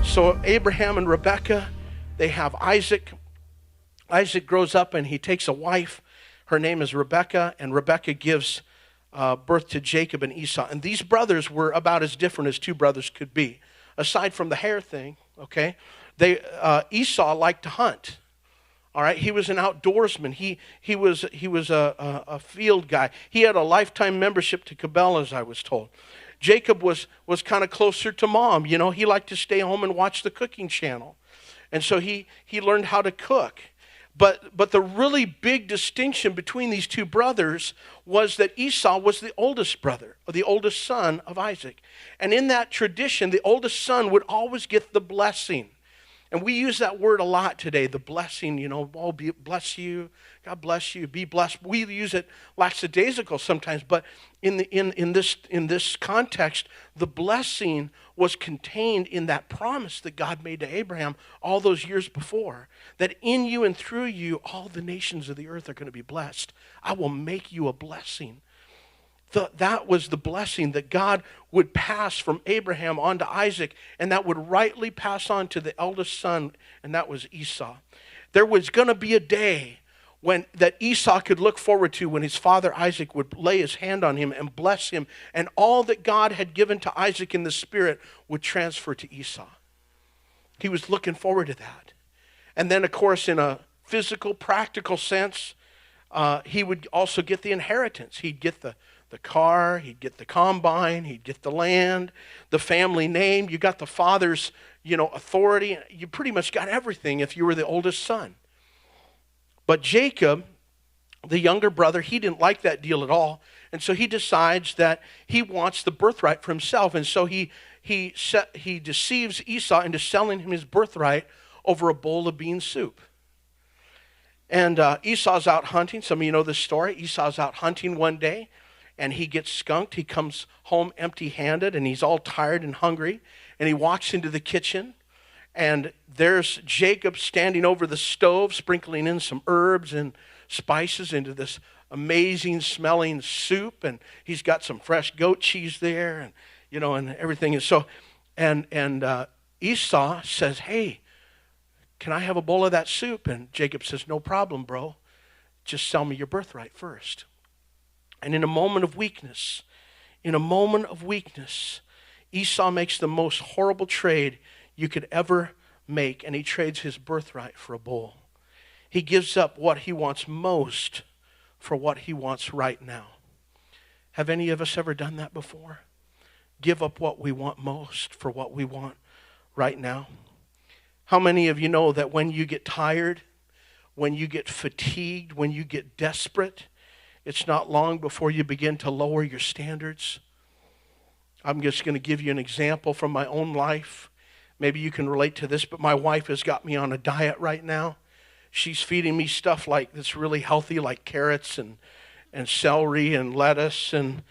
So Abraham and Rebekah, they have Isaac. Isaac grows up and he takes a wife. Her name is Rebekah, and Rebekah gives birth to Jacob and Esau. And these brothers were about as different as two brothers could be. Aside from the hair thing, okay, Esau liked to hunt. All right, he was an outdoorsman. He was a field guy. He had a lifetime membership to Cabela's, I was told. Jacob was kind of closer to mom. You know, he liked to stay home and watch the cooking channel. And so he learned how to cook. But the really big distinction between these two brothers was that Esau was the oldest brother, or the oldest son of Isaac. And in that tradition, the oldest son would always get the blessing. And we use that word a lot today, the blessing, you know, oh, bless you, God bless you, be blessed. We use it lackadaisical sometimes, but in this context, the blessing was contained in that promise that God made to Abraham all those years before, that in you and through you, all the nations of the earth are going to be blessed. I will make you a blessing. That was the blessing that God would pass from Abraham on to Isaac, and that would rightly pass on to the eldest son, and that was Esau. There was going to be a day that Esau could look forward to, when his father Isaac would lay his hand on him and bless him, and all that God had given to Isaac in the spirit would transfer to Esau. He was looking forward to that. And then, of course, in a physical, practical sense, he would also get the inheritance. He'd get the car, he'd get the combine, he'd get the land, the family name. You got the father's, authority. You pretty much got everything if you were the oldest son. But Jacob, the younger brother, he didn't like that deal at all. And so he decides that he wants the birthright for himself. And so he deceives Esau into selling him his birthright over a bowl of bean soup. And Esau's out hunting. Some of you know this story. Esau's out hunting one day, and he gets skunked. He comes home empty-handed, and he's all tired and hungry. And he walks into the kitchen, and there's Jacob standing over the stove, sprinkling in some herbs and spices into this amazing-smelling soup. And he's got some fresh goat cheese there, and and everything. And so, and Esau says, "Hey, can I have a bowl of that soup?" And Jacob says, "No problem, bro. Just sell me your birthright first." And in a moment of weakness, Esau makes the most horrible trade you could ever make, and he trades his birthright for a bowl. He gives up what he wants most for what he wants right now. Have any of us ever done that before? Give up what we want most for what we want right now? How many of you know that when you get tired, when you get fatigued, when you get desperate, it's not long before you begin to lower your standards? I'm just going to give you an example from my own life. Maybe you can relate to this, but my wife has got me on a diet right now. She's feeding me stuff that's really healthy, like carrots and celery and lettuce and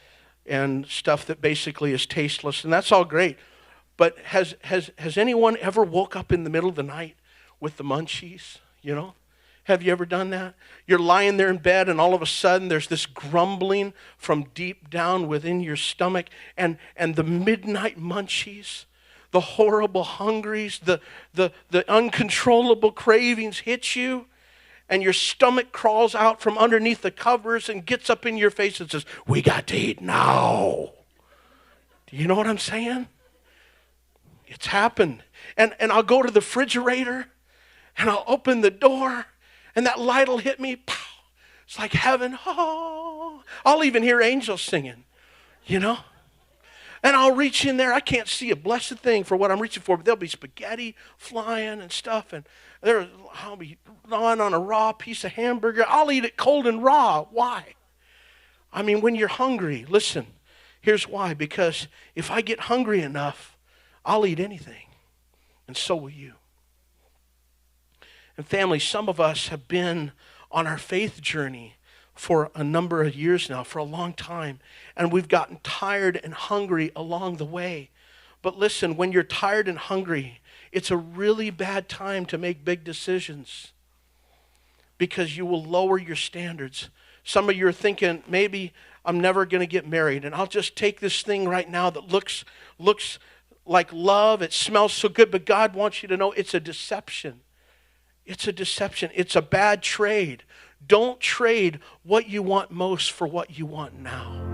stuff that basically is tasteless, and that's all great. But has anyone ever woke up in the middle of the night with the munchies? Have you ever done that? You're lying there in bed, and all of a sudden there's this grumbling from deep down within your stomach, and the midnight munchies, the horrible hungries, the uncontrollable cravings hit you, and your stomach crawls out from underneath the covers and gets up in your face and says, "We got to eat now." Do you know what I'm saying? It's happened. And I'll go to the refrigerator, and I'll open the door, and that light will hit me. Pow. It's like heaven. Oh. I'll even hear angels singing, And I'll reach in there. I can't see a blessed thing for what I'm reaching for, but there'll be spaghetti flying and stuff, and I'll be gnawing on a raw piece of hamburger. I'll eat it cold and raw. Why? I mean, when you're hungry, listen, here's why. Because if I get hungry enough, I'll eat anything, and so will you. And family, some of us have been on our faith journey for a number of years now, for a long time, and we've gotten tired and hungry along the way. But listen, when you're tired and hungry, it's a really bad time to make big decisions, because you will lower your standards. Some of you are thinking, maybe I'm never going to get married, and I'll just take this thing right now that looks like love. It smells so good, but God wants you to know it's a deception. It's a deception. It's a bad trade. Don't trade what you want most for what you want now.